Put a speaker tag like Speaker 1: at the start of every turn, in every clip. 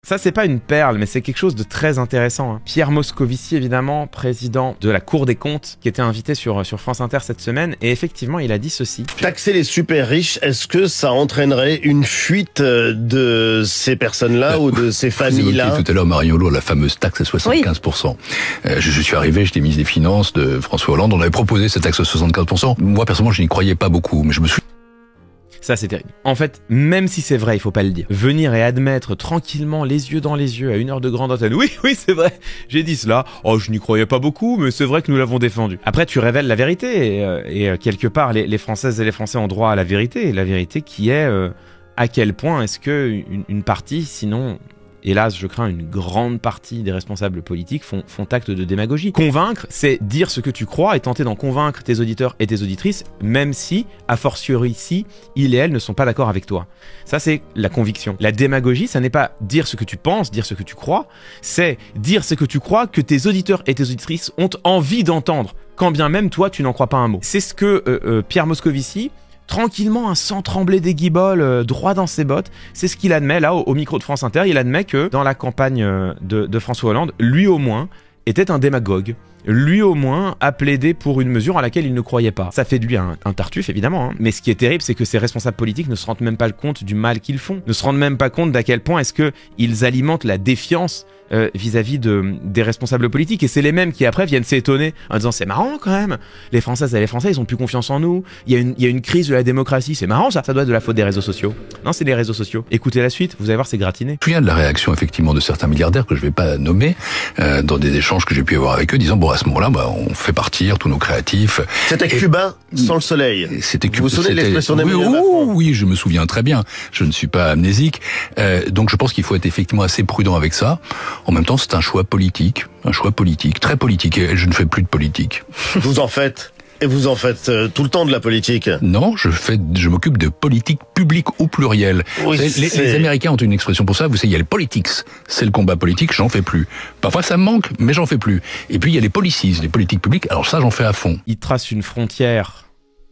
Speaker 1: Ça, c'est pas une perle, mais c'est quelque chose de très intéressant. Pierre Moscovici, évidemment, président de la Cour des comptes, qui était invité sur France Inter cette semaine, et effectivement, il a dit ceci.
Speaker 2: Taxer les super riches, est-ce que ça entraînerait une fuite de ces personnes-là ou de ces familles-là?
Speaker 3: Vous évoquiez tout à l'heure, Mariolo, la fameuse taxe à 75%. Oui. Je suis arrivé, j'étais ministre des Finances de François Hollande, on avait proposé cette taxe à 75%. Moi, personnellement, je n'y croyais pas beaucoup, mais je me suis...
Speaker 1: Ça, c'est terrible. En fait, même si c'est vrai, il faut pas le dire. Venir et admettre tranquillement, les yeux dans les yeux, à 1 heure de grande antenne, oui, c'est vrai, j'ai dit cela. Oh, je n'y croyais pas beaucoup, mais c'est vrai que nous l'avons défendu. Après, tu révèles la vérité, et quelque part, les Françaises et les Français ont droit à la vérité qui est à quel point est-ce que une partie, sinon... Hélas, je crains une grande partie des responsables politiques font acte de démagogie. Convaincre, c'est dire ce que tu crois et tenter d'en convaincre tes auditeurs et tes auditrices, même si, a fortiori, si ils et elles ne sont pas d'accord avec toi. Ça, c'est la conviction. La démagogie, ça n'est pas dire ce que tu penses, dire ce que tu crois, c'est dire ce que tu crois que tes auditeurs et tes auditrices ont envie d'entendre, quand bien même toi, tu n'en crois pas un mot. C'est ce que Pierre Moscovici... tranquillement, sans trembler des guiboles, droit dans ses bottes, c'est ce qu'il admet là au micro de France Inter. Il admet que dans la campagne de François Hollande, lui au moins était un démagogue. Lui au moins a plaidé pour une mesure à laquelle il ne croyait pas. Ça fait de lui un tartuffe évidemment, mais ce qui est terrible, c'est que ces responsables politiques ne se rendent même pas compte du mal qu'ils font, ne se rendent même pas compte d'à quel point est-ce qu'ils alimentent la défiance vis-à-vis des responsables politiques, et c'est les mêmes qui après viennent s'étonner en disant c'est marrant quand même, les Françaises et les Français ils ont plus confiance en nous, il y a une crise de la démocratie, c'est marrant ça doit être de la faute des réseaux sociaux. Non, c'est les réseaux sociaux. Écoutez la suite, vous allez voir, c'est gratiné.
Speaker 3: Je me souviens de la réaction effectivement de certains milliardaires que je vais pas nommer dans des échanges que j'ai pu avoir avec eux, disant bon à ce moment-là on fait partir tous nos créatifs.
Speaker 2: C'était Cuba sans le soleil.
Speaker 3: C'était Cuba.
Speaker 2: Vous vous souvenez de l'expression d'Emmanuel Macron?
Speaker 3: Oui, je me souviens très bien. Je ne suis pas amnésique. Donc je pense qu'il faut être effectivement assez prudent avec ça. En même temps, c'est un choix politique, très politique. Et je ne fais plus de politique.
Speaker 2: Vous en faites? Et vous en faites tout le temps de la politique?
Speaker 3: Non, je m'occupe de politique publique au pluriel. Oui, les Américains ont une expression pour ça. Vous savez, il y a les politics. C'est le combat politique, j'en fais plus. Parfois ça me manque, mais j'en fais plus. Et puis il y a les policies, les politiques publiques. Alors ça, j'en fais à fond.
Speaker 1: Il trace une frontière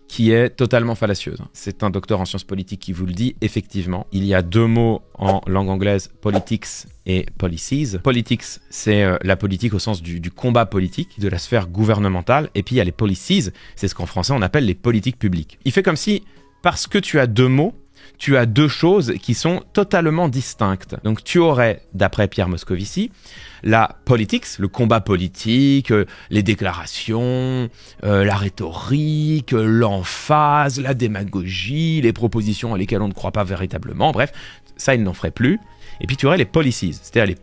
Speaker 1: qui est totalement fallacieuse. C'est un docteur en sciences politiques qui vous le dit, effectivement. Il y a deux mots en langue anglaise, politics et policies. Politics, c'est la politique au sens du combat politique, de la sphère gouvernementale, et puis il y a les policies, c'est ce qu'en français on appelle les politiques publiques. Il fait comme si, parce que tu as deux mots, tu as deux choses qui sont totalement distinctes. Donc tu aurais, d'après Pierre Moscovici, la politics, le combat politique, les déclarations, la rhétorique, l'emphase, la démagogie, les propositions à lesquelles on ne croit pas véritablement, bref, ça il n'en ferait plus. Et puis tu aurais les policies, c'est-à-dire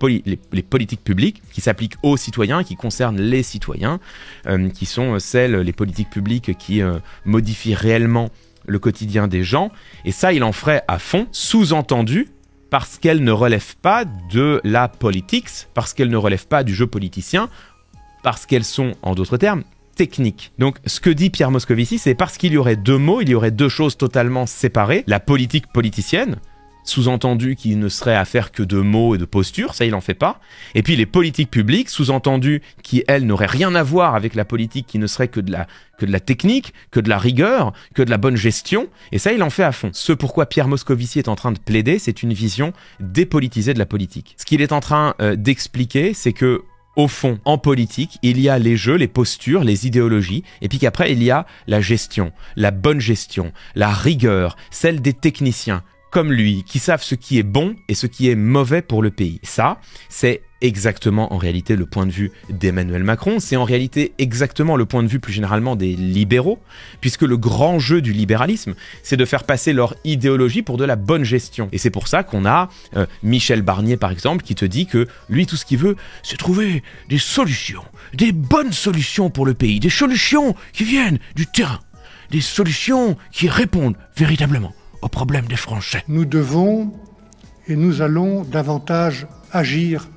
Speaker 1: les politiques publiques qui s'appliquent aux citoyens, qui concernent les citoyens, qui sont les politiques publiques qui modifient réellement le quotidien des gens, et ça il en ferait à fond, sous-entendu parce qu'elles ne relèvent pas de la politics, parce qu'elles ne relèvent pas du jeu politicien, parce qu'elles sont, en d'autres termes, techniques. Donc ce que dit Pierre Moscovici, c'est parce qu'il y aurait deux mots, il y aurait deux choses totalement séparées, la politique politicienne, sous-entendu qu'il ne serait à faire que de mots et de postures, ça il n'en fait pas. Et puis les politiques publiques, sous-entendu qui elles n'auraient rien à voir avec la politique, qui ne serait que de la technique, que de la rigueur, que de la bonne gestion, et ça il en fait à fond. Ce pourquoi Pierre Moscovici est en train de plaider, c'est une vision dépolitisée de la politique. Ce qu'il est en train d'expliquer, c'est que au fond, en politique, il y a les jeux, les postures, les idéologies, et puis qu'après il y a la gestion, la bonne gestion, la rigueur, celle des techniciens, comme lui, qui savent ce qui est bon et ce qui est mauvais pour le pays. Ça, c'est exactement en réalité le point de vue d'Emmanuel Macron, c'est en réalité exactement le point de vue plus généralement des libéraux, puisque le grand jeu du libéralisme, c'est de faire passer leur idéologie pour de la bonne gestion. Et c'est pour ça qu'on a Michel Barnier par exemple, qui te dit que lui tout ce qu'il veut, c'est trouver des solutions, des bonnes solutions pour le pays, des solutions qui viennent du terrain, des solutions qui répondent véritablement aux problèmes des Français.
Speaker 4: Nous devons et nous allons davantage agir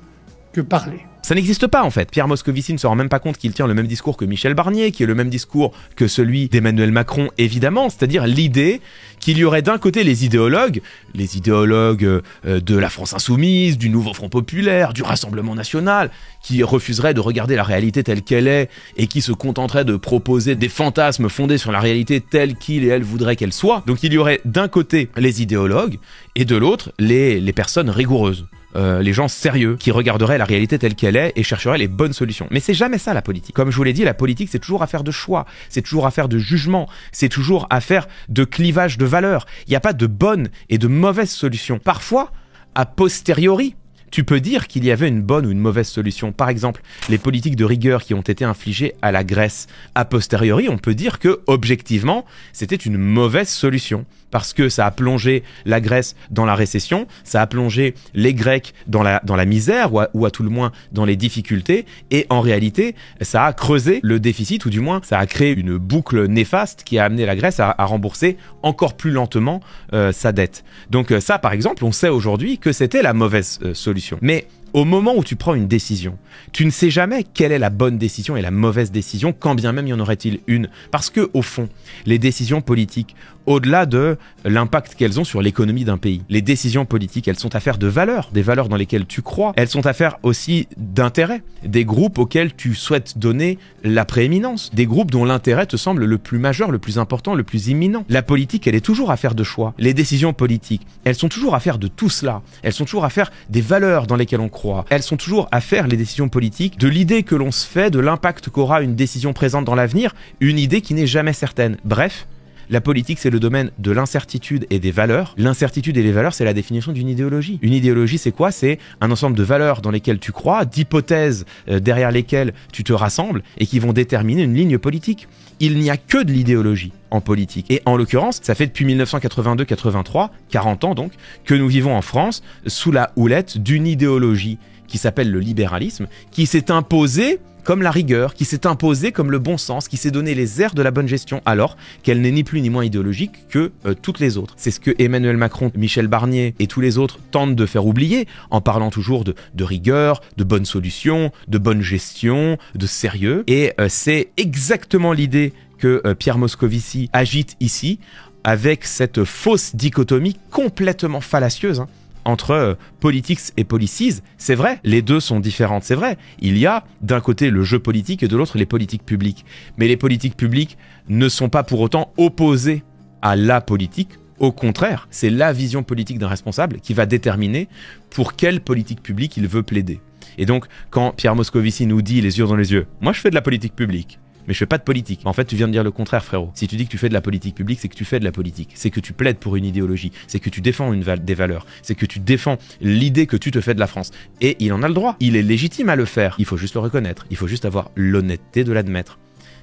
Speaker 4: que parler.
Speaker 1: Ça n'existe pas en fait. Pierre Moscovici ne se rend même pas compte qu'il tient le même discours que Michel Barnier, qui est le même discours que celui d'Emmanuel Macron évidemment, c'est-à-dire l'idée qu'il y aurait d'un côté les idéologues de la France Insoumise, du Nouveau Front Populaire, du Rassemblement National, qui refuseraient de regarder la réalité telle qu'elle est et qui se contenteraient de proposer des fantasmes fondés sur la réalité telle qu'ils et elles voudraient qu'elle soit. Donc il y aurait d'un côté les idéologues et de l'autre les personnes rigoureuses. les gens sérieux, qui regarderaient la réalité telle qu'elle est et chercheraient les bonnes solutions. Mais c'est jamais ça la politique. Comme je vous l'ai dit, la politique c'est toujours affaire de choix, c'est toujours affaire de jugement, c'est toujours affaire de clivage de valeurs. Il n'y a pas de bonnes et de mauvaises solutions. Parfois, a posteriori, tu peux dire qu'il y avait une bonne ou une mauvaise solution. Par exemple, les politiques de rigueur qui ont été infligées à la Grèce. A posteriori, on peut dire que, objectivement, c'était une mauvaise solution. Parce que ça a plongé la Grèce dans la récession, ça a plongé les Grecs dans la misère, ou à tout le moins dans les difficultés, et en réalité, ça a creusé le déficit, ou du moins, ça a créé une boucle néfaste qui a amené la Grèce à rembourser encore plus lentement sa dette. Donc ça, par exemple, on sait aujourd'hui que c'était la mauvaise solution. Mais au moment où tu prends une décision, tu ne sais jamais quelle est la bonne décision et la mauvaise décision, quand bien même y en aurait-il une. Parce que, au fond, les décisions politiques, au-delà de l'impact qu'elles ont sur l'économie d'un pays, les décisions politiques, elles sont affaires de valeurs, des valeurs dans lesquelles tu crois. Elles sont affaires aussi d'intérêt, des groupes auxquels tu souhaites donner la prééminence, des groupes dont l'intérêt te semble le plus majeur, le plus important, le plus imminent. La politique, elle est toujours affaire de choix. Les décisions politiques, elles sont toujours affaire de tout cela. Elles sont toujours affaire des valeurs dans lesquelles on croit. Elles sont toujours affaire, les décisions politiques, de l'idée que l'on se fait, de l'impact qu'aura une décision présente dans l'avenir, une idée qui n'est jamais certaine. Bref, la politique, c'est le domaine de l'incertitude et des valeurs. L'incertitude et les valeurs, c'est la définition d'une idéologie. Une idéologie, c'est quoi? C'est un ensemble de valeurs dans lesquelles tu crois, d'hypothèses derrière lesquelles tu te rassembles et qui vont déterminer une ligne politique. Il n'y a que de l'idéologie en politique. Et en l'occurrence, ça fait depuis 1982-83, 40 ans donc, que nous vivons en France sous la houlette d'une idéologie qui s'appelle le libéralisme, qui s'est imposée comme la rigueur, qui s'est imposée comme le bon sens, qui s'est donné les airs de la bonne gestion, alors qu'elle n'est ni plus ni moins idéologique que toutes les autres. C'est ce que Emmanuel Macron, Michel Barnier et tous les autres tentent de faire oublier, en parlant toujours de rigueur, de bonnes solutions, de bonne gestion, de sérieux. Et c'est exactement l'idée que Pierre Moscovici agite ici, avec cette fausse dichotomie complètement fallacieuse, entre politics et policies. C'est vrai, les deux sont différentes, c'est vrai. Il y a d'un côté le jeu politique et de l'autre les politiques publiques. Mais les politiques publiques ne sont pas pour autant opposées à la politique. Au contraire, c'est la vision politique d'un responsable qui va déterminer pour quelle politique publique il veut plaider. Et donc, quand Pierre Moscovici nous dit les yeux dans les yeux, « Moi je fais de la politique publique », mais je fais pas de politique. En fait, tu viens de dire le contraire, frérot. Si tu dis que tu fais de la politique publique, c'est que tu fais de la politique. C'est que tu plaides pour une idéologie. C'est que tu défends des valeurs. C'est que tu défends l'idée que tu te fais de la France. Et il en a le droit. Il est légitime à le faire. Il faut juste le reconnaître. Il faut juste avoir l'honnêteté de l'admettre.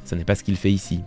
Speaker 1: Ça n'est pas ce qu'il fait ici.